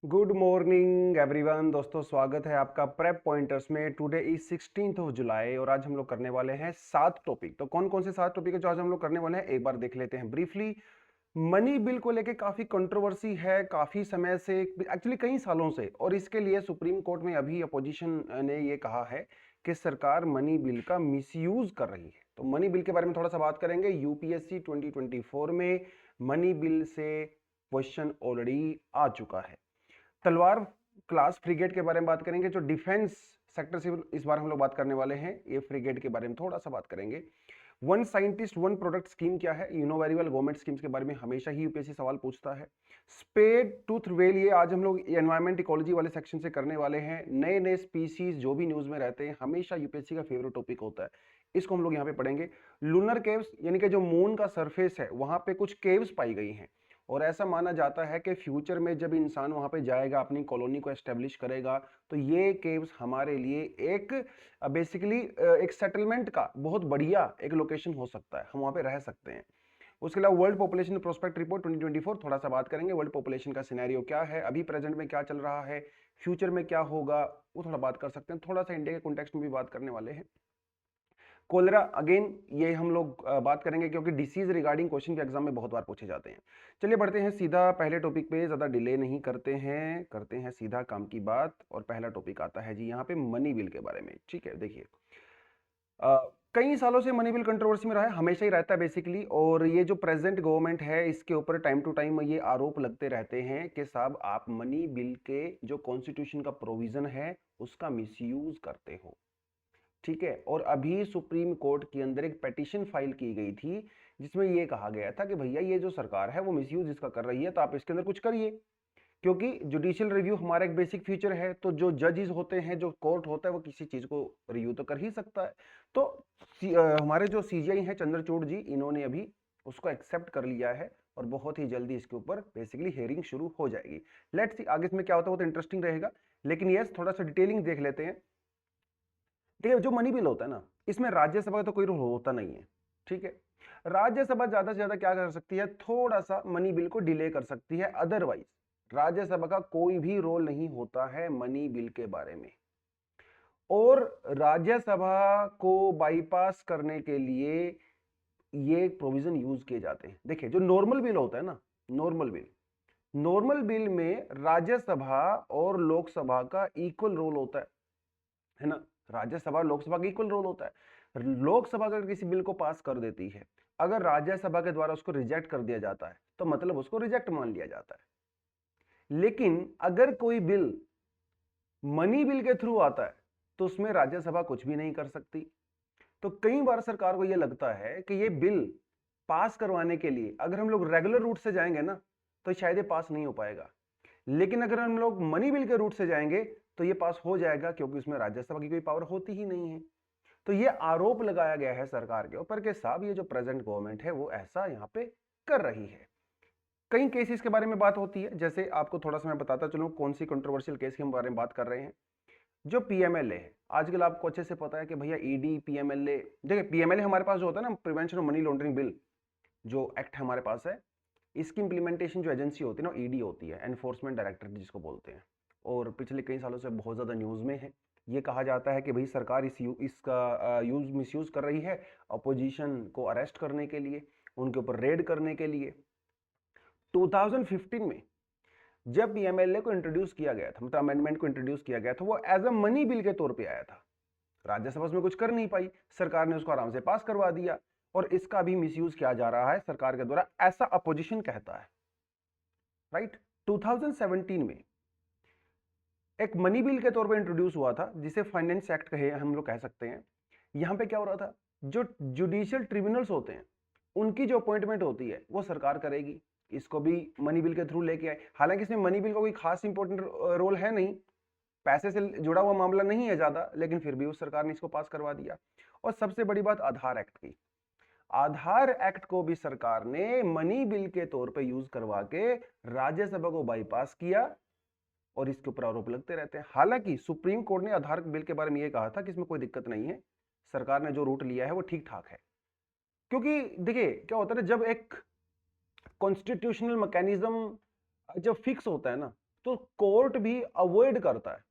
Good morning everyone. दोस्तों स्वागत है आपका प्रेप पॉइंटर्स में। टुडे इज 16 जुलाई और आज हम लोग करने वाले हैं 7 टॉपिक। तो कौन कौन से 7 टॉपिक है जो आज हम लोग करने वाले हैं एक बार देख लेते हैं ब्रीफली। मनी बिल को लेके काफी कंट्रोवर्सी है काफी समय से, एक्चुअली कई सालों से, और इसके लिए सुप्रीम कोर्ट में अभी अपोजिशन ने ये कहा है कि सरकार मनी बिल का मिसयूज कर रही है। तो मनी बिल के बारे में थोड़ा सा बात करेंगे। यूपीएससी 2024 में मनी बिल से क्वेश्चन ऑलरेडी आ चुका है। तलवार क्लास फ्रिगेट के बारे में बात करेंगे, जो डिफेंस सेक्टर से इस बार हम लोग बात करने वाले हैं। ये फ्रिगेट के बारे में थोड़ा सा बात करेंगे। One scientist one product scheme क्या है, you know very well. Government schemes के बारे में हमेशा ही यूपीएससी सवाल पूछता है। स्पेड टूथ वेल, ये आज हम लोग एनवायरमेंट इकोलॉजी वाले सेक्शन से करने वाले हैं। नए नए स्पीसीज जो भी न्यूज में रहते हैं हमेशा यूपीएससी का फेवरेट टॉपिक होता है, इसको हम लोग यहाँ पे पढ़ेंगे। लूनर केव्स, यानी कि जो मून का सरफेस है वहां पे कुछ केव्स पाई गई हैं, और ऐसा माना जाता है कि फ्यूचर में जब इंसान वहां पे जाएगा अपनी कॉलोनी को एस्टेब्लिश करेगा तो ये केव्स हमारे लिए एक बेसिकली एक सेटलमेंट का बहुत बढ़िया एक लोकेशन हो सकता है, हम वहां पे रह सकते हैं। उसके अलावा वर्ल्ड पॉपुलेशन प्रोस्पेक्ट रिपोर्ट 2024 थोड़ा सा बात करेंगे। वर्ल्ड पॉपुलेशन का सिनेरियो क्या है, अभी प्रेजेंट में क्या चल रहा है, फ्यूचर में क्या होगा, वो थोड़ा बात कर सकते हैं। थोड़ा सा इंडिया के कॉन्टेक्स्ट में भी बात करने वाले हैं। कोलेरा अगेन ये हम लोग बात करेंगे क्योंकि डिसीज रिगार्डिंग क्वेश्चन के एग्जाम में बहुत बार पूछे जाते हैं। चलिए बढ़ते हैं सीधा पहले टॉपिक पे, ज्यादा डिले नहीं करते हैं सीधा काम की बात। और पहला टॉपिक आता है जी यहाँ पे मनी बिल के बारे में। ठीक है, देखिए कई सालों से मनी बिल कंट्रोवर्सी में रहा है, हमेशा ही रहता है बेसिकली। और ये जो प्रेजेंट गवर्नमेंट है इसके ऊपर टाइम टू टाइम ये आरोप लगते रहते हैं कि साहब आप मनी बिल के जो कॉन्स्टिट्यूशन का प्रोविजन है उसका मिसयूज करते हो। ठीक है, और अभी सुप्रीम कोर्ट के अंदर एक पेटिशन फाइल की गई थी जिसमें यह कहा गया था कि भैया ये जो सरकार है वो मिसयूज इसका कर रही है तो आप इसके अंदर कुछ करिए, क्योंकि जुडिशियल रिव्यू हमारा एक बेसिक फीचर है। तो जो जजेस होते हैं, जो कोर्ट होता है, वो किसी चीज को रिव्यू तो कर ही सकता है। तो हमारे जो सीजीआई हैं चंद्रचूड़ जी, इन्होंने अभी उसको एक्सेप्ट कर लिया है और बहुत ही जल्दी इसके ऊपर बेसिकली हियरिंग शुरू हो जाएगी। लेट्स सी आगे इसमें क्या होता है, वो तो इंटरेस्टिंग रहेगा। लेकिन यस, थोड़ा सा डिटेलिंग देख लेते हैं। देखिए जो मनी बिल होता है ना, इसमें राज्यसभा का तो कोई रोल होता नहीं है। ठीक है, राज्यसभा ज्यादा से ज्यादा क्या कर सकती है, थोड़ा सा मनी बिल को डिले कर सकती है। अदरवाइज राज्यसभा का कोई भी रोल नहीं होता है मनी बिल के बारे में। और राज्यसभा को बाईपास करने के लिए ये प्रोविजन यूज किए जाते हैं। देखिए जो नॉर्मल बिल होता है ना, नॉर्मल बिल में राज्यसभा और लोकसभा का इक्वल रोल होता है ना। राज्यसभा लोकसभा का इक्वल रोल होता है। लोकसभा अगर किसी बिल को पास कर देती है, अगर राज्यसभा के द्वारा उसको रिजेक्ट कर दिया जाता है तो मतलब उसको रिजेक्ट मान लिया जाता है। लेकिन अगर कोई बिल मनी बिल के थ्रू आता है तो उसमें राज्यसभा कुछ भी नहीं कर सकती। तो कई बार सरकार को यह लगता है कि यह बिल पास करवाने के लिए अगर हम लोग रेगुलर रूट से जाएंगे ना तो शायद ये पास नहीं हो पाएगा, लेकिन अगर हम लोग मनी बिल के रूट से जाएंगे तो ये पास हो जाएगा, क्योंकि उसमें राज्यसभा की कोई पावर होती ही नहीं है। तो ये आरोप लगाया गया है सरकार के ऊपर कि साहब ये जो प्रेजेंट गवर्नमेंट है वो ऐसा यहां पे कर रही है। कई केसेस के बारे में बात होती है, जैसे आपको थोड़ा सा मैं बताता चलूं कौन सी कंट्रोवर्शियल केस के बारे में बात कर रहे हैं। जो पीएमएलए है, आजकल आपको अच्छे से पता है कि भैया ईडी पीएमएलए, देखिए पीएमएलए हमारे पास जो होता है ना, prevention of money laundering bill जो एक्ट हमारे पास है, इसकी इंप्लीमेंटेशन जो एजेंसी होती है ना, ईडी होती है, एनफोर्समेंट डायरेक्टरेट जिसको बोलते हैं। और पिछले कई सालों से बहुत ज़्यादा न्यूज़ में है। ये कहा जाता है कि भाई सरकार इसका यूज मिसयूज कर रही है अपोजिशन को अरेस्ट करने के लिए, उनके ऊपर रेड करने के लिए। 2015 में जब पीएमएलए को इंट्रोड्यूस किया गया था, मतलब अमेंडमेंट को इंट्रोड्यूस किया गया था, वो एज अ मनी बिल के तौर पे आया था। राज्यसभा उसमें कुछ कर नहीं पाई, सरकार ने उसको आराम से पास करवा दिया। और इसका भी मिसयूज किया जा रहा है सरकार के द्वारा, ऐसा अपोजिशन कहता है। राइट, 2017 में एक मनी बिल के तौर पे इंट्रोड्यूस हुआ था जिसे फाइनेंस एक्ट कहे हम लोग कह सकते हैं। यहां पे क्या हो रहा था, जो जुडिशियल ट्रिब्यूनल्स होते हैं उनकी जो अपॉइंटमेंट होती है वो सरकार करेगी। इसको भी मनी बिल के थ्रू लेके आए। हालांकि इसमें मनी बिल का कोई खास इंपॉर्टेंट रोल है नहीं, पैसे से जुड़ा हुआ मामला नहीं है ज्यादा, लेकिन फिर भी उस सरकार ने इसको पास करवा दिया। और सबसे बड़ी बात आधार एक्ट की, आधार एक्ट को भी सरकार ने मनी बिल के तौर पे यूज करवा के राज्यसभा को बाईपास किया, और इसके ऊपर आरोप लगते रहते हैं। हालांकि सुप्रीम कोर्ट ने आधार बिल के बारे में यह कहा था कि इसमें कोई दिक्कत नहीं है, सरकार ने जो रूट लिया है वो ठीक ठाक है। क्योंकि देखिए क्या होता है ना, जब एक कॉन्स्टिट्यूशनल मैकेनिज्म जब फिक्स होता है ना, तो कोर्ट भी अवॉइड करता है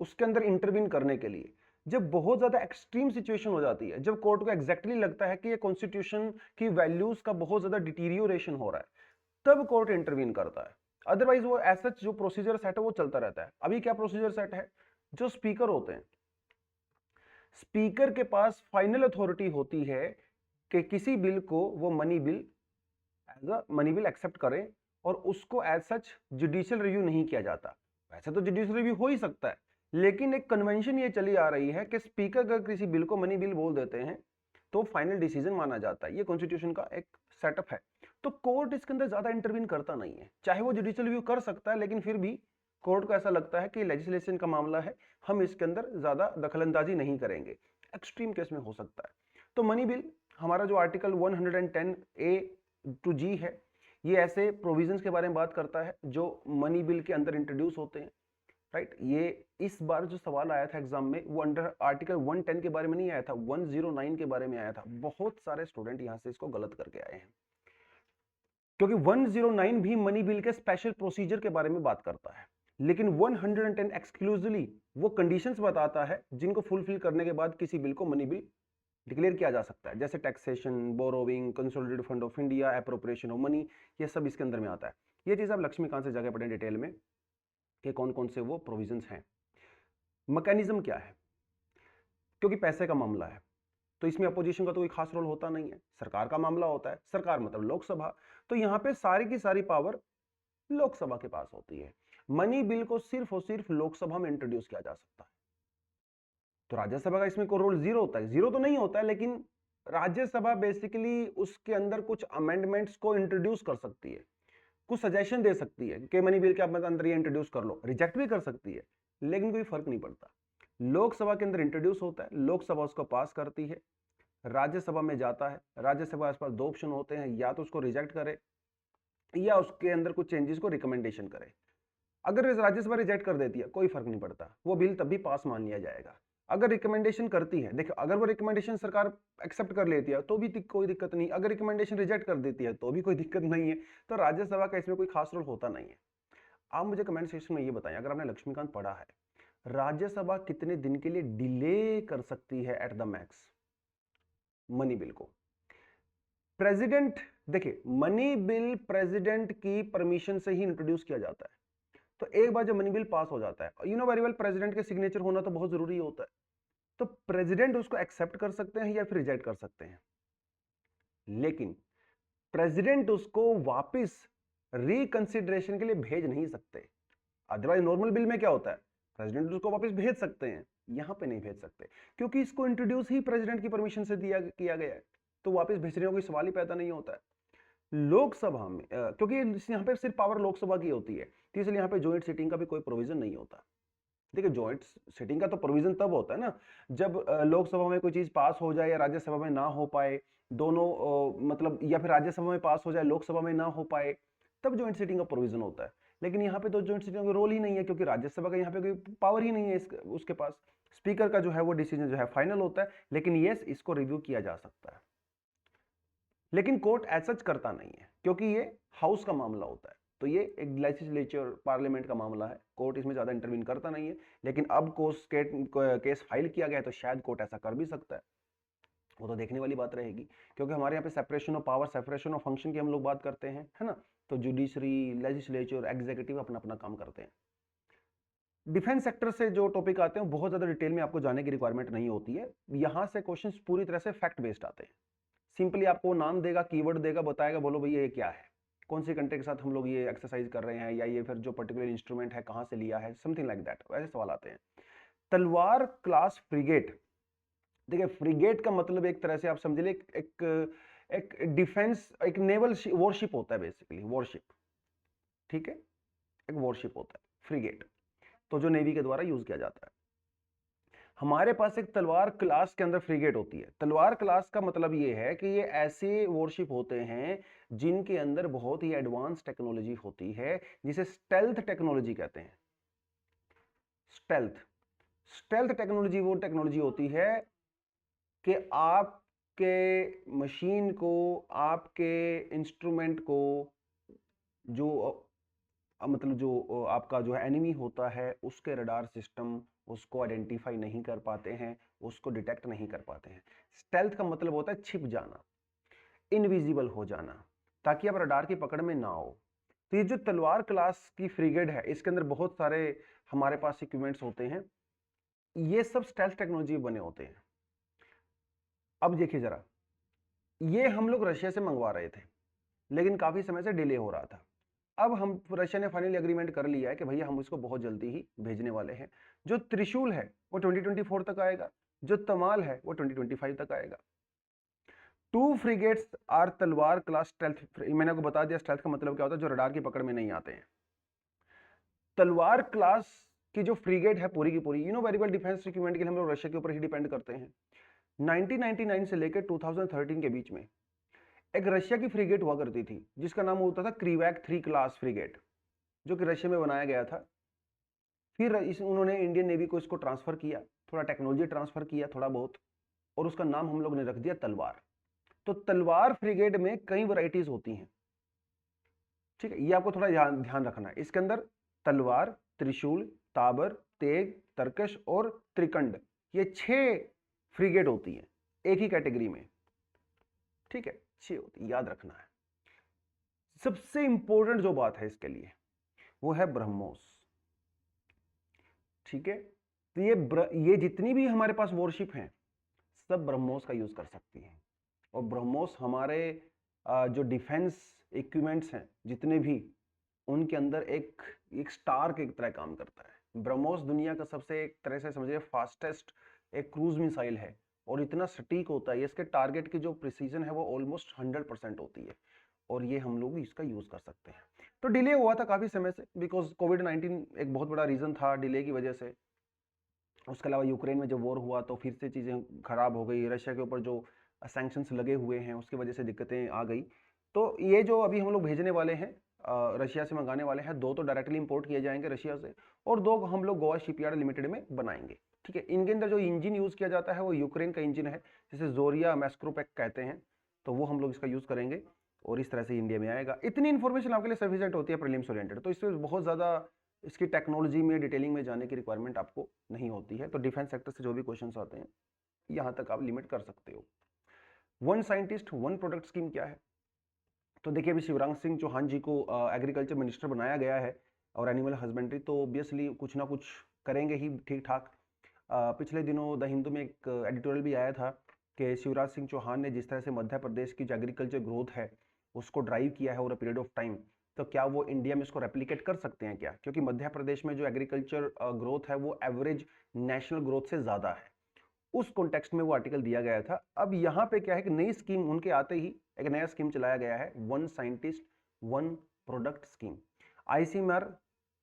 उसके अंदर इंटरवीन करने के लिए। जब बहुत ज्यादा एक्सट्रीम सिचुएशन हो जाती है, जब कोर्ट को एग्जैक्टली लगता है कि ये कॉन्स्टिट्यूशन की वैल्यूज का बहुत ज्यादा डिटीरियोरेशन हो रहा है, तब कोर्ट इंटरवीन करता है। अदरवाइज वो ऐसा जो प्रोसीजर सेट है वो चलता रहता है। अभी क्या प्रोसीजर सेट है, जो स्पीकर होते हैं, स्पीकर के पास फाइनल अथॉरिटी होती है कि किसी बिल को वो money bill as a money bill accept करें, और उसको एज सच जुडिशियल रिव्यू नहीं किया जाता। वैसे तो जुडिशियल रिव्यू हो ही सकता है, लेकिन एक कन्वेंशन ये चली आ रही है कि स्पीकर अगर किसी बिल को मनी बिल बोल देते हैं तो फाइनल डिसीजन माना जाता है। ये कॉन्स्टिट्यूशन का एक सेटअप है। तो कोर्ट इसके अंदर ज्यादा इंटरवीन करता नहीं है, चाहे वो जुडिशियल रिव्यू कर सकता है, लेकिन फिर भी कोर्ट को ऐसा लगता है कि लेजिस्लेशन का मामला है, हम इसके अंदर ज्यादा दखलंदाजी नहीं करेंगे। एक्सट्रीम केस में हो सकता है। तो मनी बिल हमारा जो आर्टिकल 110A to G है, ये ऐसे प्रोविजंस के बारे में बात करता है जो मनी बिल के अंदर इंट्रोड्यूस होते हैं, राइट। ये इस बार जो सवाल आया था एग्जाम में वो अंडर आर्टिकल 110 के बारे में नहीं आया था, 109 के बारे में आया था। बहुत सारे स्टूडेंट यहां से इसको गलत करके आए हैं, क्योंकि 109 भी मनी बिल के स्पेशल प्रोसीजर के बारे में बात करता है, लेकिन 110 एक्सक्लूसिवली वो कंडीशंस बताता है जिनको फुलफिल करने के बाद किसी बिल को मनी बिल डिक्लेयर किया जा सकता है, जैसे taxation, borrowing, consolidated fund of India, appropriation of money, ये सब इसके अंदर में आता है। ये चीज आप लक्ष्मीकांत से जाके पढ़ें डिटेल में कि कौन कौन से वो प्रोविजंस हैं। मैकेनिज्म क्या है, क्योंकि पैसे का मामला है तो इसमें अपोजिशन का तो कोई खास रोल होता नहीं है, सरकार का मामला होता है, सरकार मतलब लोकसभा, तो यहाँ पे सारी की सारी पावर लोकसभा के पास होती है। मनी बिल को सिर्फ और सिर्फ लोकसभा में इंट्रोड्यूस किया जा सकता है। तो राज्यसभा का इसमें कोई रोल जीरो होता है? जीरो तो नहीं होता है, लेकिन राज्यसभा बेसिकली उसके अंदर कुछ अमेंडमेंट्स को इंट्रोड्यूस कर सकती है, कुछ सजेशन दे सकती है कि मनी बिल के अंदर ये इंट्रोड्यूस कर लो, रिजेक्ट भी कर सकती है, लेकिन कोई फर्क नहीं पड़ता। लोकसभा के अंदर इंट्रोड्यूस होता है, लोकसभा उसको पास करती है, राज्यसभा में जाता है, राज्यसभा के पास दो ऑप्शन होते हैं, या तो उसको रिजेक्ट करे या उसके अंदर कुछ चेंजेस को रिकमेंडेशन करे। अगर राज्यसभा रिजेक्ट कर देती है कोई फर्क नहीं पड़ता, वो बिल तब भी पास मान लिया जाएगा। अगर रिकमेंडेशन करती है, देखो अगर वो रिकमेंडेशन सरकार एक्सेप्ट कर लेती है तो भी कोई दिक्कत नहीं, अगर रिकमेंडेशन रिजेक्ट कर देती है तो भी कोई दिक्कत नहीं है। तो राज्यसभा का इसमें कोई खास रोल होता नहीं है। आप मुझे कमेंट सेक्शन में ये बताएं, अगर आपने लक्ष्मीकांत पढ़ा है, राज्यसभा कितने दिन के लिए डिले कर सकती है at the max money bill को? प्रेसिडेंट, देखिए मनी बिल प्रेसिडेंट की परमिशन से ही इंट्रोड्यूस किया जाता है। तो एक बार जब मनी बिल पास हो जाता है, you know very well, president के सिग्नेचर होना तो बहुत जरूरी होता है। तो प्रेसिडेंट उसको एक्सेप्ट कर सकते हैं या फिर रिजेक्ट कर सकते हैं, लेकिन प्रेसिडेंट उसको वापस रिकंसिडरेशन के लिए भेज नहीं सकते। अदरवाइज नॉर्मल बिल में क्या होता है, प्रेसिडेंट उसको वापस भेज सकते हैं, यहां पे नहीं भेज सकते, क्योंकि इसको इंट्रोड्यूस ही प्रेसिडेंट की परमिशन से किया गया है, तो वापस भेजने का कोई सवाल ही पैदा नहीं होता है। लोकसभा में क्योंकि यहाँ पे सिर्फ पावर लोकसभा की होती है, तो इसलिए यहाँ पे जॉइंट सीटिंग का भी कोई प्रोविजन नहीं होता। देखिए जॉइंट सीटिंग का तो प्रोविजन तब होता है ना जब लोकसभा में कोई चीज पास हो जाए या राज्यसभा में ना हो पाए, दोनों मतलब, या फिर राज्यसभा में पास हो जाए लोकसभा में ना हो पाए, तब जॉइंट सीटिंग का प्रोविजन होता है। लेकिन यहाँ पे तो जॉइंट सीटिंग का रोल ही नहीं है, क्योंकि राज्यसभा का यहाँ पे कोई पावर ही नहीं है उसके पास। स्पीकर का जो है वो डिसीजन जो है फाइनल होता है, लेकिन यस इसको रिव्यू किया जा सकता है, लेकिन कोर्ट एज सच करता नहीं है, क्योंकि ये हाउस का मामला होता है। तो ये एक लेजिस्लेचर पार्लियामेंट का मामला है, कोर्ट इसमें ज्यादा इंटरवीन करता नहीं है। लेकिन अब केस फाइल किया गया है तो शायद कोर्ट ऐसा कर भी सकता है, वो तो देखने वाली बात रहेगी। क्योंकि हमारे यहाँ पे separation of power, separation of function की हम लोग बात करते हैं, है ना। तो जुडिशरी, लेजिस्लेचर, एग्जीक्यूटिव अपना अपना काम करते हैं। डिफेंस सेक्टर से जो टॉपिक आते हैं बहुत ज्यादा डिटेल में आपको जाने की रिक्वायरमेंट नहीं होती है, यहाँ से क्वेश्चंस पूरी तरह से फैक्ट बेस्ड आते हैं। सिंपली आपको नाम देगा, कीवर्ड देगा, बताएगा, बोलो भैया ये क्या है, कौन सी कंट्री के साथ हम लोग ये एक्सरसाइज कर रहे हैं, या ये फिर जो पर्टिकुलर इंस्ट्रूमेंट है कहां से लिया है, समथिंग लाइक दैट, वैसे सवाल आते हैं। तलवार क्लास फ्रिगेट, देखिए फ्रिगेट का मतलब एक तरह से आप समझ लीजिए एक डिफेंस, एक नेवल वॉरशिप होता है, बेसिकली वॉरशिप, ठीक है, एक वॉरशिप होता है फ्रिगेट, तो जो नेवी के द्वारा यूज किया जाता है। हमारे पास एक तलवार क्लास के अंदर फ्रिगेट होती है। तलवार क्लास का मतलब ये है कि ये ऐसे वॉरशिप होते हैं जिनके अंदर बहुत ही एडवांस टेक्नोलॉजी होती है, जिसे स्टेल्थ टेक्नोलॉजी कहते हैं। स्टेल्थ, स्टेल्थ टेक्नोलॉजी वो टेक्नोलॉजी होती है कि आपके मशीन को, आपके इंस्ट्रूमेंट को, जो मतलब जो आपका जो है एनिमी होता है उसके रडार सिस्टम उसको आइडेंटिफाई नहीं कर पाते हैं, उसको डिटेक्ट नहीं कर पाते हैं। स्टेल्थ का मतलब होता है छिप जाना, इनविजिबल हो जाना, ताकि आप रडार की पकड़ में ना हो। तो ये जो तलवार क्लास की फ्रिगेड है इसके अंदर बहुत सारे हमारे पास इक्विपमेंट्स होते हैं, ये सब स्टेल्थ टेक्नोलॉजी बने होते हैं। अब देखिए जरा, ये हम लोग रशिया से मंगवा रहे थे लेकिन काफी समय से डिले हो रहा था। अब हम रशिया ने फाइनली एग्रीमेंट कर लिया है कि भैया हम इसको बहुत जल्दी ही भेजने वाले हैं। जो त्रिशूल है वो 2024 तक आएगा, जो तमाल है वो 2025 तक आएगा। 2 फ्रिगेट्स आर तलवार क्लास स्टेल्थ। मैंने आपको बता दिया स्टेल्थ का मतलब क्या होता है, जो रडार की पकड़ में नहीं आते हैं। तलवार क्लास की जो फ्रिगेट है पूरी की पूरी वेरिएबल डिफेंस इक्विपमेंट के लिए हम लोग रशिया के ऊपर ही डिपेंड करते हैं। 1999 से लेकर 2013 के बीच में एक रशिया की फ्रिगेट हुआ करती थी जिसका नाम होता था क्रीवैक 3 क्लास फ्रिगेट, जो कि रशिया में बनाया गया था। फिर उन्होंने इंडियन नेवी को इसको ट्रांसफर किया, थोड़ा टेक्नोलॉजी ट्रांसफर किया थोड़ा बहुत, और उसका नाम हम लोग ने रख दिया तलवार। तो तलवार फ्रिगेट में कई वैरायटीज होती हैं, ठीक है, ये आपको थोड़ा ध्यान रखना है। इसके अंदर तलवार, त्रिशूल, ताबर, तेग, तरकश और त्रिकंड, ये 6 फ्रिगेट होती हैं एक ही कैटेगरी में, ठीक है, 6 होती है, याद रखना है। सबसे इंपॉर्टेंट जो बात है इसके लिए वो है ब्रह्मोस, ठीक है। तो ये जितनी भी हमारे पास वॉरशिप हैं सब ब्रह्मोस का यूज कर सकती हैं, और ब्रह्मोस हमारे जो डिफेंस इक्विपमेंट्स हैं जितने भी, उनके अंदर एक स्टार के तरह काम करता है। ब्रह्मोस दुनिया का सबसे एक तरह से समझिए फास्टेस्ट एक क्रूज मिसाइल है, और इतना सटीक होता है, इसके टारगेट की जो प्रिसीजन है वो ऑलमोस्ट 100% होती है, और ये हम लोग इसका यूज कर सकते हैं। तो डिले हुआ था काफी समय से, बिकॉज कोविड-19 एक बहुत बड़ा रीजन था डिले की वजह से। उसके अलावा यूक्रेन में जब वॉर हुआ तो फिर से चीज़ें खराब हो गई, रशिया के ऊपर जो सैंक्शंस लगे हुए हैं उसकी वजह से दिक्कतें आ गई। तो ये जो अभी हम लोग भेजने वाले हैं, रशिया से मंगाने वाले हैं, 2 तो डायरेक्टली इंपोर्ट किए जाएंगे रशिया से, और 2 हम लोग गोवा शिपयार्ड लिमिटेड में बनाएंगे, ठीक है। इनके अंदर जो इंजन यूज किया जाता है वो यूक्रेन का इंजन है, जिसे जोरिया मैस्क्रोपेक कहते हैं, तो वो हम लोग इसका यूज करेंगे, और इस तरह से इंडिया में आएगा। इतनी इन्फॉर्मेशन आपके लिए सफिशिएंट होती है प्रीलिम्स ओरिएंटेड, तो इसमें बहुत ज़्यादा इसकी टेक्नोलॉजी में डिटेलिंग में जाने की रिक्वायरमेंट आपको नहीं होती है। तो डिफेंस सेक्टर से जो भी क्वेश्चंस आते हैं यहाँ तक आप लिमिट कर सकते हो। 1 साइंटिस्ट 1 प्रोडक्ट स्कीम क्या है? तो देखिए अभी शिवराज सिंह चौहान जी को एग्रीकल्चर मिनिस्टर बनाया गया है, और एनिमल हस्बेंड्री, तो ऑब्वियसली कुछ ना कुछ करेंगे ही ठीक ठाक। पिछले दिनों द हिंदू में एक एडिटोरियल भी आया था कि शिवराज सिंह चौहान ने जिस तरह से मध्य प्रदेश की जो एग्रीकल्चर ग्रोथ है उसको ड्राइव किया है over a period of time, तो क्या वो इंडिया में इसको रेप्लिकेट कर सकते हैं क्या? क्योंकि मध्य प्रदेश में जो एग्रीकल्चर ग्रोथ है वो एवरेज नेशनल ग्रोथ से ज़्यादा है। उस कॉन्टेक्स्ट में वो आर्टिकल दिया गया था। अब यहाँ पे क्या है कि नई स्कीम उनके आते ही एक नया स्कीम चलाया गया है, 1 साइंटिस्ट 1 प्रोडक्ट स्कीम, आईसीएमआर,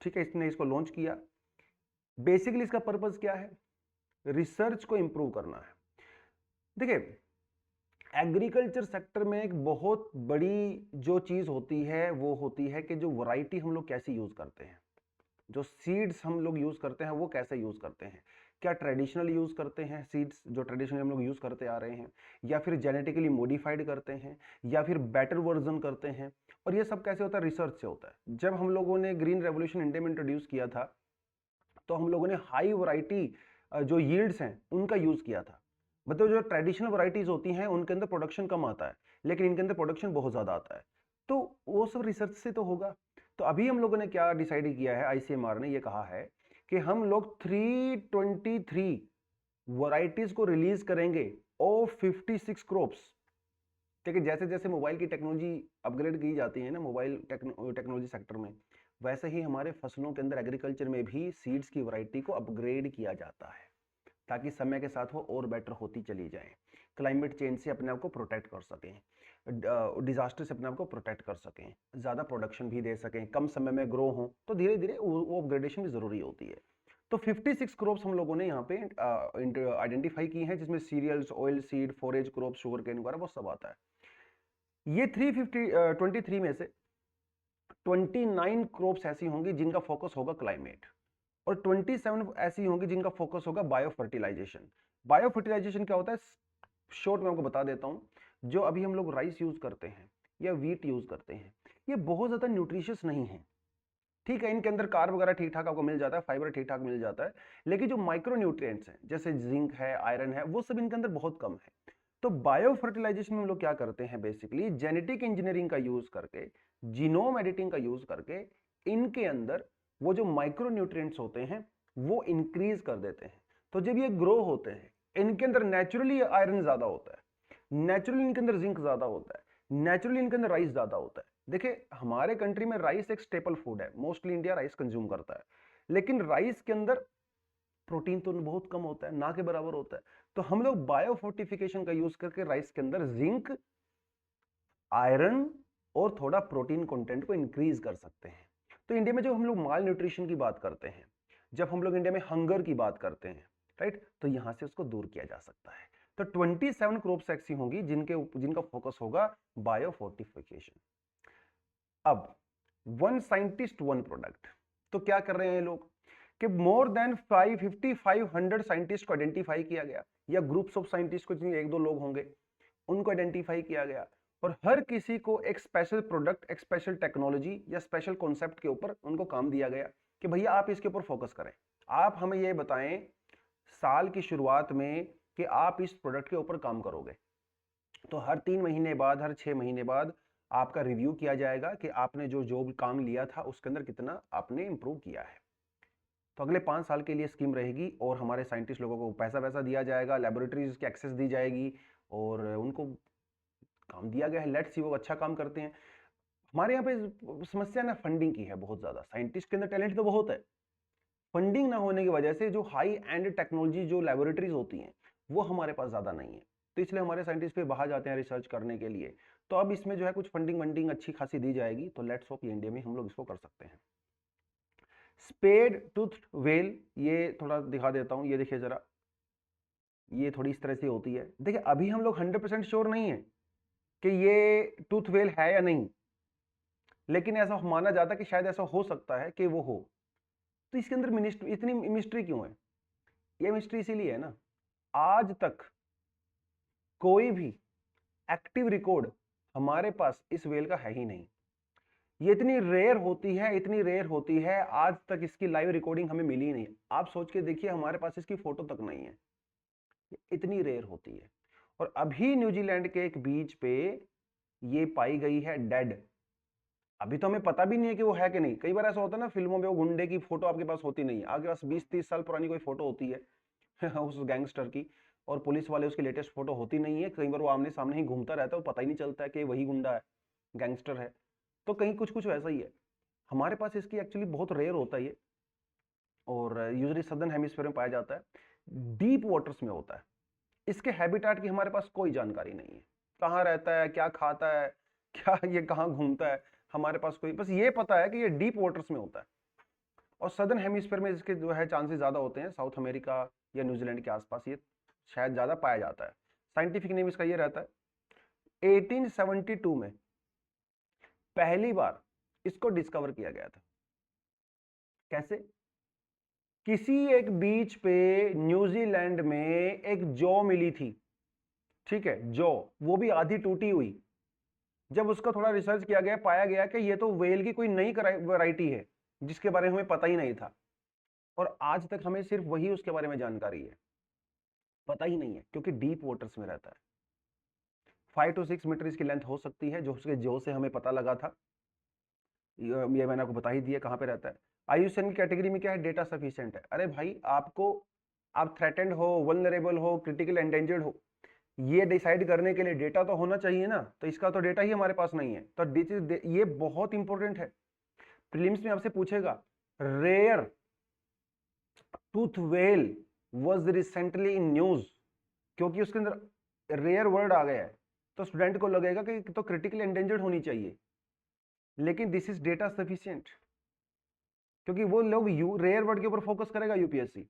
ठीक है, इसने इसको लॉन्च किया। बेसिकली इसका पर्पज क्या है? रिसर्च को इंप्रूव करना है। देखिए एग्रीकल्चर सेक्टर में एक बहुत बड़ी जो चीज होती है वो होती है कि जो वैरायटी हम लोग कैसे यूज करते हैं, जो सीड्स हम लोग यूज करते हैं वो कैसे यूज करते हैं। क्या ट्रेडिशनल यूज करते हैं सीड्स जो ट्रेडिशनली हम लोग यूज करते आ रहे हैं, या फिर जेनेटिकली मॉडिफाइड करते हैं, या फिर बेटर वर्जन करते हैं। और ये सब कैसे होता है? रिसर्च से होता है। जब हम लोगों ने ग्रीन रेवोल्यूशन इंडिया में इंट्रोड्यूस किया था तो हम लोगों ने हाई वैरायटी जो यील्ड्स हैं उनका यूज किया था। मतलब जो ट्रेडिशनल वैरायटीज होती हैं उनके अंदर प्रोडक्शन कम आता है, लेकिन इनके अंदर प्रोडक्शन बहुत ज्यादा आता है, तो वो सब रिसर्च से तो होगा। तो अभी हम लोगों ने क्या डिसाइड किया है, आईसीएमआर ने ये कहा है कि हम लोग 323 वैरायटीज को रिलीज करेंगे ऑफ 56 क्रॉप्स। ठीक है, जैसे जैसे मोबाइल की टेक्नोलॉजी अपग्रेड की जाती है ना मोबाइल टेक्नोलॉजी सेक्टर में, वैसे ही हमारे फसलों के अंदर एग्रीकल्चर में भी सीड्स की वैरायटी को अपग्रेड किया जाता है, ताकि समय के साथ वो और बेटर होती चली जाए, क्लाइमेट चेंज से अपने आप को प्रोटेक्ट कर सकें, डिजास्टर से अपने आप को प्रोटेक्ट कर सकें, ज़्यादा प्रोडक्शन भी दे सकें, कम समय में ग्रो हो, तो धीरे धीरे वो अपग्रेडेशन भी ज़रूरी होती है। तो 56 क्रॉप्स हम लोगों ने यहाँ पे आइडेंटिफाई की हैं, जिसमें cereals, oil seed, forage crop, sugar cane वगैरह वो सब आता है। ये 323 में से 29 क्रॉप्स ऐसी होंगी जिनका फोकस होगा क्लाइमेट, और 27 ऐसी होंगी जिनका फोकस होगा बायो फर्टिलाइजेशन। बायो फर्टिलाइजेशन क्या होता है, शॉर्ट में आपको बता देता हूं। जो अभी हम लोग राइस यूज करते हैं या वीट यूज करते हैं, ये बहुत ज्यादा न्यूट्रिशियस नहीं है, ठीक है, इनके अंदर कार्ब वगैरह ठीक ठाक आपको मिल जाता है, फाइबर ठीक ठाक मिल जाता है, लेकिन जो माइक्रो न्यूट्रिएंट्स हैं जैसे जिंक है, आयरन है, वो सब इनके अंदर बहुत कम है। तो बायो फर्टिलाइजेशन में हम लोग क्या करते हैं, बेसिकली जेनेटिक इंजीनियरिंग का यूज करके, जीनोम एडिटिंग का यूज करके इनके अंदर वो जो माइक्रो न्यूट्रिएंट्स होते हैं वो इंक्रीज कर देते हैं। तो जब ये ग्रो होते हैं, इनके अंदर नेचुरली आयरन ज्यादा होता है, नेचुरली इनके अंदर जिंक ज्यादा होता है, नेचुरली इनके अंदर राइस ज्यादा होता है। देखिए हमारे कंट्री में राइस एक स्टेपल फूड है, मोस्टली इंडिया राइस कंज्यूम करता है, लेकिन राइस के अंदर प्रोटीन तो बहुत कम होता है, ना के बराबर होता है। तो हम लोग बायो फोर्टिफिकेशन का यूज करके राइस के अंदर जिंक, आयरन और थोड़ा प्रोटीन कंटेंट को इंक्रीज कर सकते हैं। तो इंडिया में जब हम लोग माल न्यूट्रिशन की बात करते हैं, जब हम लोग इंडिया में हंगर की बात करते हैं, राइट, तो यहां से उसको दूर किया जा सकता है। तो 27 क्रॉप्स ऐसी होंगी जिनका फोकस होगा बायो फोर्टिफिकेशन। अब वन साइंटिस्ट वन प्रोडक्ट, तो क्या कर रहे हैं लोग कि मोर देन 500 साइंटिस्ट को आइडेंटिफाई किया गया, या ग्रुप्स ऑफ साइंटिस्ट को, जिनमें एक दो लोग होंगे, उनको आइडेंटिफाई किया गया, और हर किसी को एक स्पेशल प्रोडक्ट, एक स्पेशल टेक्नोलॉजी या स्पेशल कॉन्सेप्ट के ऊपर उनको काम दिया गया कि भैया आप इसके ऊपर फोकस करें, आप हमें ये बताएं साल की शुरुआत में कि आप इस प्रोडक्ट के ऊपर काम करोगे। तो हर 3 महीने बाद, हर 6 महीने बाद आपका रिव्यू किया जाएगा कि आपने जो भी काम लिया था उसके अंदर कितना आपने इंप्रूव किया है। तो अगले 5 साल के लिए स्कीम रहेगी, और हमारे साइंटिस्ट लोगों को पैसा वैसा दिया जाएगा, लेबोरेटरीज की एक्सेस दी जाएगी, और उनको काम दिया गया है। लेट्स सी वो अच्छा काम करते हैं। हमारे यहाँ पे समस्या ना फंडिंग की है बहुत ज्यादा। साइंटिस्ट के अंदर टैलेंट तो बहुत है, फंडिंग ना होने की वजह से जो हाई एंड टेक्नोलॉजी जो लेबोरेटरीज होती हैं वो हमारे पास ज्यादा नहीं है, तो इसलिए हमारे साइंटिस्ट फिर बाहर जाते हैं रिसर्च करने के लिए। तो अब इसमें जो है कुछ फंडिंग वंडिंग अच्छी खासी दी जाएगी, तो लेट्स होप इंडिया में हम लोग इसको कर सकते हैं। स्पेड टूथ वेल, ये थोड़ा दिखा देता हूं, ये देखिए जरा, ये थोड़ी इस तरह से होती है। देखिए अभी हम लोग 100% श्योर नहीं है कि ये टूथ वेल है या नहीं, लेकिन ऐसा माना जाता है कि शायद ऐसा हो सकता है कि वो हो। तो इसके अंदर इतनी मिस्ट्री क्यों है? ये मिस्ट्री इसीलिए है ना, आज तक कोई भी एक्टिव रिकॉर्ड हमारे पास इस वेल का है ही नहीं। ये इतनी रेयर होती है, इतनी रेयर होती है, आज तक इसकी लाइव रिकॉर्डिंग हमें मिली ही नहीं। आप सोच के देखिए, हमारे पास इसकी फोटो तक नहीं है, इतनी रेयर होती है। और अभी न्यूजीलैंड के एक बीच पे ये पाई गई है डेड। अभी तो हमें पता भी नहीं है कि वो है कि नहीं। कई बार ऐसा होता है ना, फिल्मों में वो गुंडे की फोटो आपके पास होती नहीं है, आपके पास 20-30 साल पुरानी कोई फोटो होती है उस गैंगस्टर की, और पुलिस वाले उसकी लेटेस्ट फोटो होती नहीं है। कई बार वो आमने सामने ही घूमता रहता है, वो पता ही नहीं चलता है कि वही गुंडा है, गैंगस्टर है। तो कहीं कुछ कुछ वैसा ही है। हमारे पास इसकी एक्चुअली बहुत रेयर होता है ये, और यूजली सदर्न हेमिस्फीयर में पाया जाता है, डीप वाटर्स में होता है। इसके हैबिटेट की हमारे पास कोई जानकारी नहीं है, कहाँ रहता है, क्या खाता है, क्या ये कहाँ घूमता है, हमारे पास कोई, बस ये पता है कि ये डीप वाटर्स में होता है। और सदर्न हेमिस्फीयर में इसके जो है चांसेस ज्यादा होते हैं, साउथ अमेरिका या न्यूजीलैंड के आसपास ये शायद ज्यादा पाया जाता है। साइंटिफिक नेम इसका ये रहता है। 1872 में पहली बार इसको डिस्कवर किया गया था। कैसे? किसी एक बीच पे न्यूजीलैंड में एक जौ मिली थी, ठीक है, जौ, वो भी आधी टूटी हुई। जब उसका थोड़ा रिसर्च किया गया, पाया गया कि ये तो वेल की कोई नई वैरायटी है जिसके बारे में हमें पता ही नहीं था, और आज तक हमें सिर्फ वही उसके बारे में जानकारी है, पता ही नहीं है, क्योंकि डीप वाटर्स में रहता है। 5 to 6 मीटर इसकी लेंथ हो सकती है, जो उसके जो से हमें पता लगा था। ये मैंने आपको बता ही दिया कहाँ पे रहता है। आईयूसीएन की कैटेगरी में क्या है, डेटा सफिशिएंट है। अरे भाई, आपको, आप थ्रेटेंड हो, वल्नरेबल हो, क्रिटिकल एंडेंजर्ड हो, ये डिसाइड करने के लिए डेटा तो होना चाहिए ना। तो इसका तो डेटा ही हमारे पास नहीं है, तो ये बहुत इंपॉर्टेंट है। प्रीलिम्स में आपसे पूछेगा, rare tooth well was recently in news, क्योंकि उसके अंदर रेयर वर्ड आ गया है, तो स्टूडेंट को लगेगा कि तो क्रिटिकली एंडेंजर्ड होनी चाहिए, लेकिन दिस इज डेटा सफिशिएंट, क्योंकि वो लोग रेयर वर्ड के ऊपर फोकस करेगा यूपीएससी।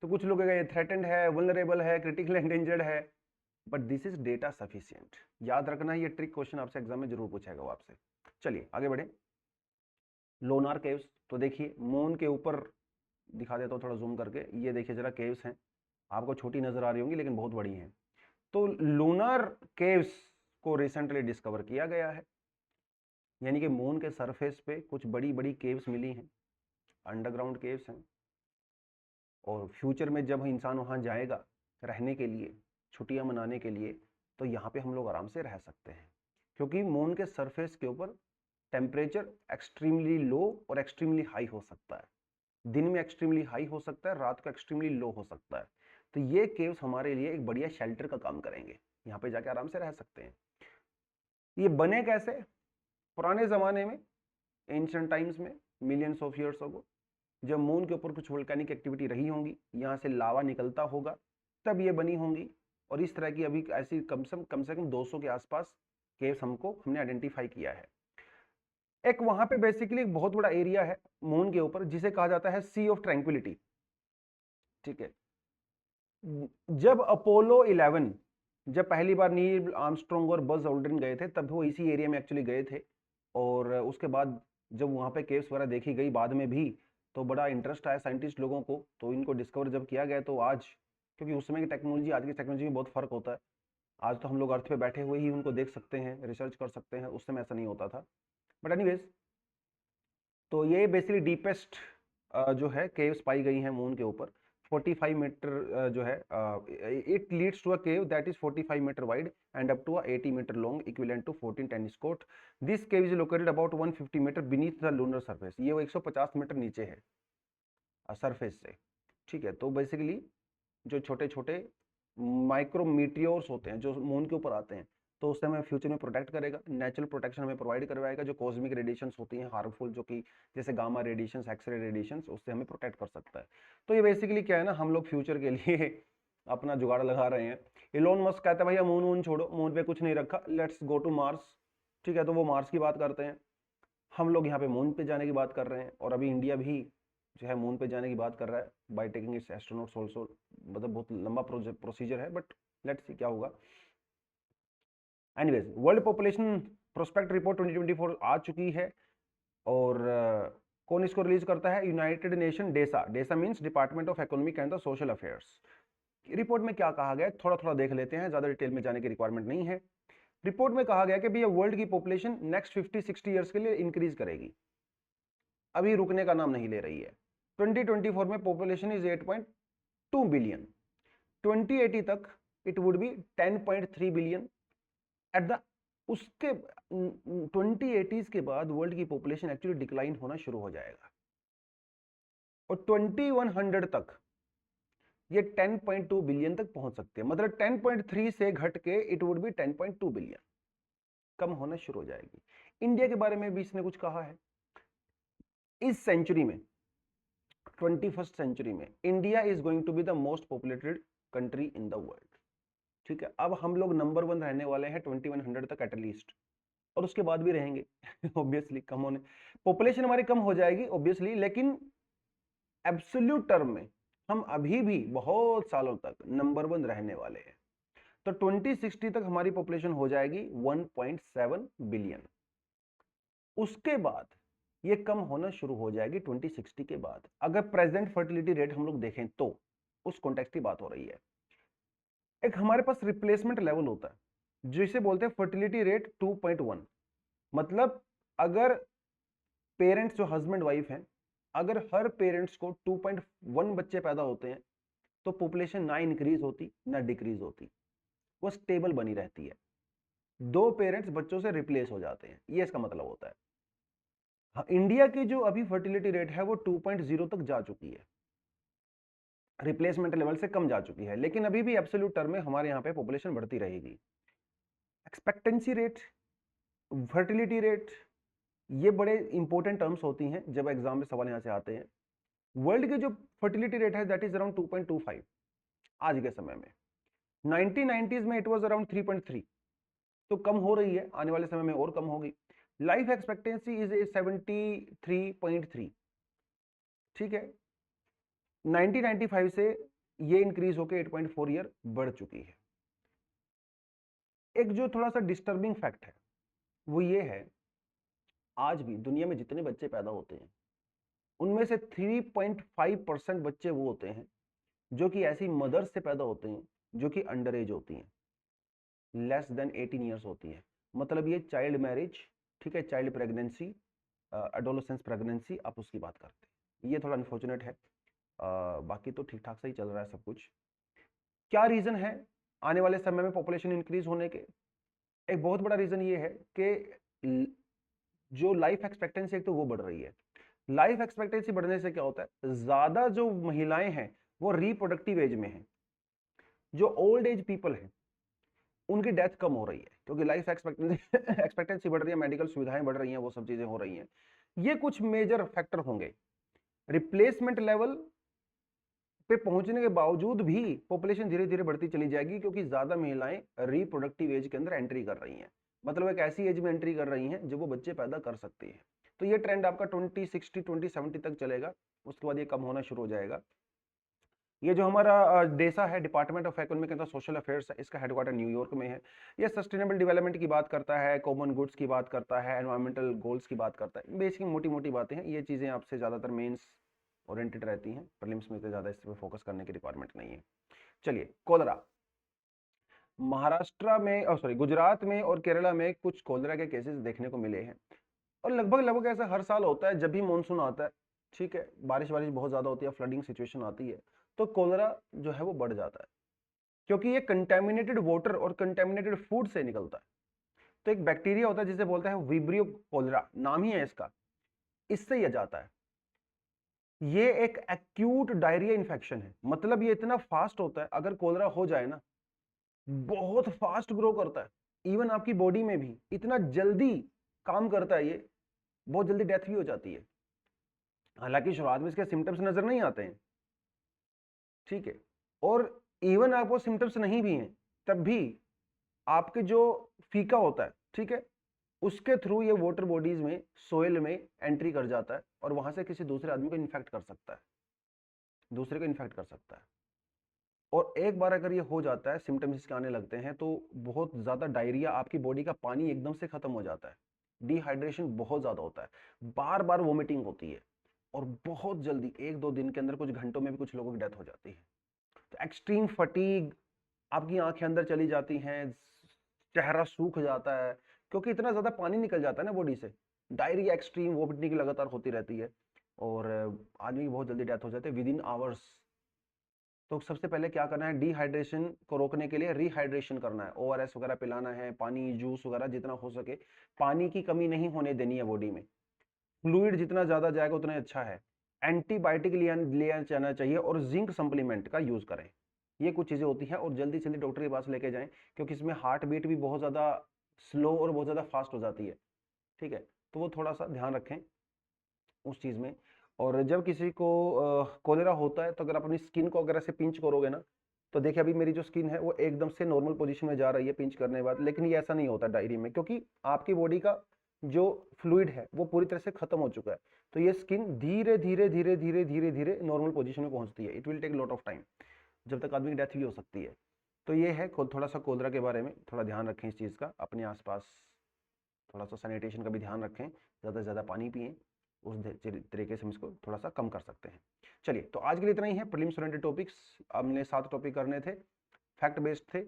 तो कुछ लोग ये थ्रेटेंड है, वल्नरेबल है, क्रिटिकल एंडेंजर्ड है, but this is data sufficient. याद रखना, ये ट्रिक क्वेश्चन आपसे एग्जाम में जरूर पूछेगा वो आपसे। चलिए आगे बढ़े। लोनार केव्स, तो देखिए मून के ऊपर दिखा देता हूँ थोड़ा जूम करके, ये देखिए जरा, केव्स हैं, आपको छोटी नजर आ रही होंगी लेकिन बहुत बड़ी हैं। तो लूनर केव्स को रिसेंटली डिस्कवर किया गया है। यानी कि मून के सरफेस पे कुछ बड़ी बड़ी केव्स मिली हैं, अंडरग्राउंड केव्स हैं, और फ्यूचर में जब इंसान वहाँ जाएगा रहने के लिए, छुट्टियाँ मनाने के लिए, तो यहाँ पे हम लोग आराम से रह सकते हैं, क्योंकि मून के सरफेस के ऊपर टेम्परेचर एक्सट्रीमली लो और एक्सट्रीमली हाई हो सकता है। दिन में एक्सट्रीमली हाई हो सकता है, रात को एक्सट्रीमली लो हो सकता है। तो ये केव्स हमारे लिए एक बढ़िया शेल्टर का काम करेंगे, यहाँ पे जाके आराम से रह सकते हैं। ये बने कैसे? पुराने ज़माने में, एंशिएंट टाइम्स में, मिलियंस ऑफ ईयर्स अगो, जब मून के ऊपर कुछ वोल्केनिक एक्टिविटी रही होंगी, यहाँ से लावा निकलता होगा, तब ये बनी होंगी। और इस तरह की अभी ऐसी कम से कम 200 के आसपास केव्स हमने आइडेंटिफाई किया है। एक वहां पे बेसिकली एक बहुत बड़ा एरिया है मून के ऊपर जिसे कहा जाता है सी ऑफ ट्रैंक्विलिटी। ठीक है, जब अपोलो 11, जब पहली बार नील आर्मस्ट्रॉन्ग और बज ऑल्ड्रिन गए थे, तब वो इसी एरिया में एक्चुअली गए थे। और उसके बाद जब वहाँ पे केव्स वगैरह देखी गई बाद में भी, तो बड़ा इंटरेस्ट आया साइंटिस्ट लोगों को, तो इनको डिस्कवर जब किया गया, तो आज, क्योंकि उस समय की टेक्नोलॉजी आज की टेक्नोलॉजी में बहुत फर्क होता है। आज तो हम लोग अर्थ पे बैठे हुए ही उनको देख सकते हैं, रिसर्च कर सकते हैं, उस समय ऐसा नहीं होता था। बट एनीवेज, तो ये बेसिकली डीपेस्ट जो है केव्स पाई गई हैं मून के ऊपर। 45 मीटर जो है, it leads to a cave that is 45 metre wide and up to 80 metre long, equivalent to 14 tennis court. This cave is located about 150 metre beneath the lunar surface. ये वो 150 metre नीचे है surface से। ठीक है, तो बेसिकली जो छोटे छोटे माइक्रोमीटियोर्स होते हैं जो मून के ऊपर आते हैं, तो उससे हमें फ्यूचर में प्रोटेक्ट करेगा, नेचुरल प्रोटेक्शन हमें प्रोवाइड करवाएगा। जो कॉस्मिक रेडिएशंस होती हैं हार्मफुल, जो कि जैसे गामा रेडिएशंस, एक्सरे रेडिएशंस, उससे हमें प्रोटेक्ट कर सकता है। तो ये बेसिकली क्या है ना, हम लोग फ्यूचर के लिए अपना जुगाड़ लगा रहे हैं। इलोन मस्क कहता है भैया मून वून छोड़ो, मून पे कुछ नहीं रखा, लेट्स गो टू मार्स। ठीक है, तो वो मार्स की बात करते हैं, हम लोग यहाँ पे मून पे जाने की बात कर रहे हैं। और अभी इंडिया भी जो है मून पे जाने की बात कर रहा है by taking it's astronauts also. मतलब बहुत लंबा प्रोसीजर है, बट लेट्स सी क्या होगा। Anyways, world population prospect report 2024 आ चुकी है। और कौन इसको रिलीज करता है? United Nation DESA. DESA means department of economic and the social affairs. Report में क्या कहा गया, थोड़ा थोड़ा देख लेते हैं, ज्यादा डिटेल में जाने की रिक्वायरमेंट नहीं है। रिपोर्ट में कहा गया कि भैया वर्ल्ड की पॉपुलेशन नेक्स्ट 50-60 ईयर्स के लिए इंक्रीज करेगी, अभी रुकने का नाम नहीं ले रही है। 2024 में पॉपुलेशन इज 8.2 बिलियन। 2080 तक it would be 10.3 billion. At the उसके 2080s के बाद वर्ल्ड की पॉपुलेशन एक्चुअली डिक्लाइन होना शुरू हो जाएगा, और 2100 तक ये 10.2 बिलियन तक पहुंच सकते हैं। मतलब 10.3 से घट के इट वुड बी 10.2 बिलियन, कम होना शुरू हो जाएगी। इंडिया के बारे में भी इसने कुछ कहा है। इस सेंचुरी में, 21st सेंचुरी में, India is going to be the most populated country in the world. ठीक है, अब हम लोग नंबर 1 रहने वाले हैं 2100 तक एटलीस्ट, और उसके बाद भी रहेंगे ऑब्वियसली। कम होने, पॉपुलेशन हमारी कम हो जाएगी ऑब्वियसली, लेकिन एब्सोल्यूट टर्म में हम अभी भी बहुत सालों तक नंबर 1 रहने वाले हैं। तो 2060 तक हमारी पॉपुलेशन हो जाएगी 1.7 बिलियन। उसके बाद ये कम होना शुरू हो जाएगी 2060 के बाद। अगर प्रेजेंट फर्टिलिटी रेट हम लोग देखें तो उस कॉन्टेक्स्ट की बात हो रही है। एक हमारे पास रिप्लेसमेंट लेवल होता है जिसे बोलते हैं फर्टिलिटी रेट 2.1। मतलब अगर पेरेंट्स जो हस्बैंड वाइफ हैं, अगर हर पेरेंट्स को 2.1 बच्चे पैदा होते हैं, तो पॉपुलेशन ना इंक्रीज होती ना डिक्रीज होती, वो स्टेबल बनी रहती है। 2 पेरेंट्स बच्चों से रिप्लेस हो जाते हैं, ये इसका मतलब होता है। हाँ, इंडिया की जो अभी फर्टिलिटी रेट है वो 2.0 तक जा चुकी है, रिप्लेसमेंट लेवल से कम जा चुकी है, लेकिन अभी भी एब्सोल्यूट टर्म में हमारे यहाँ पे पॉपुलेशन बढ़ती रहेगी। एक्सपेक्टेंसी रेट, फर्टिलिटी रेट, ये बड़े इंपॉर्टेंट टर्म्स होती हैं जब एग्जाम में सवाल यहाँ से आते हैं। वर्ल्ड की जो फर्टिलिटी रेट है दैट इज अराउंड 2.25 आज के समय में। 1990s में इट वाज अराउंड 3.3, तो कम हो रही है, आने वाले समय में और कम होगी। Life expectancy is 73.3। ठीक है, 1995 से ये इंक्रीज होकर 8.4 ईयर बढ़ चुकी है। एक जो थोड़ा सा डिस्टर्बिंग फैक्ट है वो ये है, आज भी दुनिया में जितने बच्चे पैदा होते हैं उनमें से 3.5% बच्चे वो होते हैं जो कि ऐसी मदर्स से पैदा होते हैं जो कि अंडर एज होती हैं, लेस देन 18 ईयर्स होती है। मतलब ये चाइल्ड मैरिज ठीक है, चाइल्ड प्रेगनेंसी, एडोलेसेंस प्रेगनेंसी, आप उसकी बात करते हैं। ये थोड़ा अनफॉर्चुनेट है, बाकी तो ठीक ठाक से ही चल रहा है सब कुछ। क्या रीजन है आने वाले समय में पॉपुलेशन इंक्रीज होने के? एक बहुत बड़ा रीजन ये है कि जो लाइफ एक्सपेक्टेंसी एक तो वो बढ़ रही है। लाइफ एक्सपेक्टेंसी बढ़ने से क्या होता है, ज्यादा जो महिलाएं हैं वो रिप्रोडक्टिव एज में हैं। जो ओल्ड एज पीपल हैं उनकी डेथ कम हो रही है, क्योंकि लाइफ एक्सपेक्टेंसी बढ़ रही है, मेडिकल सुविधाएं बढ़ रही हैं, वो सब चीजें हो रही हैं। ये कुछ मेजर फैक्टर होंगे। रिप्लेसमेंट लेवल पे पहुंचने के बावजूद भी पॉपुलेशन धीरे धीरे बढ़ती चली जाएगी, क्योंकि ज्यादा महिलाएं रिप्रोडक्टिव एज के अंदर एंट्री कर रही हैं। मतलब एक ऐसी एज में एंट्री कर रही हैं जब वो बच्चे पैदा कर सकती हैं। तो ये ट्रेंड आपका 2060 2070 तक चलेगा, उसके बाद ये कम होना शुरू हो जाएगा। ये जो हमारा डेसा है, department of economic and social affairs है, इसका हेडक्वार्टर न्यूयॉर्क में है। ये सस्टेनेबल डेवलपमेंट की बात करता है, कॉमन गुड्स की बात करता है, एनवायरमेंटल गोल्स की बात करता है। बेसिक मोटी मोटी बातें हैं, ये चीजें आपसे ज्यादातर मेंस ओरिएंटेड रहती हैं, प्रीलिम्स में तो ज्यादा इस पर फोकस करने की डिपार्टमेंट नहीं है। चलिए, कोलरा। महाराष्ट्र में सॉरी गुजरात में और केरला में कुछ कोलरा के केसेस देखने को मिले हैं, और लगभग लगभग ऐसा हर साल होता है जब भी मानसून आता है। ठीक है, बारिश बहुत ज्यादा होती है, फ्लडिंग सिचुएशन आती है, तो कोलरा जो है वो बढ़ जाता है, क्योंकि ये कंटेमिनेटेड वाटर और कंटेमिनेटेड फूड से निकलता है। तो एक बैक्टीरिया होता है जिसे बोलते हैं विब्रियो कोलेरा, नाम ही है इसका, इससे यह जाता है। ये एक एक्यूट डायरिया इन्फेक्शन है, मतलब ये इतना फास्ट होता है, अगर कोलेरा हो जाए ना, बहुत फास्ट ग्रो करता है, इवन आपकी बॉडी में भी इतना जल्दी काम करता है ये, बहुत जल्दी डेथ भी हो जाती है। हालांकि शुरुआत में इसके सिम्टम्स नजर नहीं आते हैं, ठीक है, और इवन आपको सिम्टम्स नहीं भी हैं तब भी आपके जो फीका होता है, ठीक है, उसके थ्रू ये वाटर बॉडीज में, सोयल में एंट्री कर जाता है, और वहां से किसी दूसरे आदमी को इन्फेक्ट कर सकता है, दूसरे को इन्फेक्ट कर सकता है। और एक बार अगर ये हो जाता है, सिम्टम्स इसके आने लगते हैं, तो बहुत ज्यादा डायरिया, आपकी बॉडी का पानी एकदम से खत्म हो जाता है, डिहाइड्रेशन बहुत ज्यादा होता है, बार बार वोमिटिंग होती है, और बहुत जल्दी 1-2 दिन के अंदर, कुछ घंटों में भी कुछ लोगों की डेथ हो जाती है। तो एक्सट्रीम फटीग, आपकी आंखें अंदर चली जाती हैं, चेहरा सूख जाता है, क्योंकि इतना ज्यादा पानी निकल जाता है ना बॉडी से। डायरिया एक्सट्रीम वोमिटिंग की लगातार होती रहती है, और आदमी की बहुत जल्दी डेथ हो जाती है विद इन आवर्स। तो सबसे पहले क्या करना है, डिहाइड्रेशन को रोकने के लिए रिहाइड्रेशन करना है, ओआरएस वगैरह पिलाना है, पानी जूस वगैरह जितना हो सके, पानी की कमी नहीं होने देनी है बॉडी में, फ्लूइड जितना ज्यादा जाएगा उतना अच्छा है। एंटीबायोटिक लिया जाना चाहिए, और जिंक सप्लीमेंट का यूज करें। ये कुछ चीजें होती हैं, और जल्दी से जल्दी डॉक्टर के पास लेके जाएं, क्योंकि इसमें हार्ट बीट भी बहुत ज्यादा स्लो और बहुत ज्यादा फास्ट हो जाती है। ठीक है, तो वो थोड़ा सा ध्यान रखें उस चीज में। और जब किसी को कोलेरा होता है, तो अगर आप अपनी स्किन को अगर ऐसे पिंच करोगे ना, तो देखिए अभी मेरी जो स्किन है वो एकदम से नॉर्मल पोजीशन में जा रही है पिंच करने के बाद, लेकिन ये ऐसा नहीं होता डायरी में, क्योंकि आपकी बॉडी का जो फ्लूइड है वो पूरी तरह से खत्म हो चुका है। तो ये स्किन धीरे धीरे धीरे धीरे धीरे धीरे नॉर्मल पोजीशन में पहुंचती है। It will take lot of time, जब तक आदमी की डेथ भी हो सकती है। तो ये है थोड़ा सा कोलेरा के बारे में, थोड़ा ध्यान रखें इस चीज़ का, अपने आसपास थोड़ा सा सैनिटेशन का भी ध्यान रखें, ज़्यादा से ज़्यादा पानी पिएं, उस तरीके से हम इसको थोड़ा सा कम कर सकते हैं। चलिए, तो आज के लिए इतना ही है। प्रीलिम्स ओरिएंटेड टॉपिक्स हमने 7 टॉपिक करने थे, फैक्ट बेस्ड थे,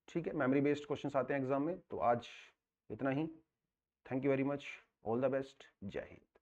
ठीक है, मेमोरी बेस्ड क्वेश्चंस आते हैं एग्जाम में। तो आज इतना ही। Thank you very much, all the best, जय हिंद।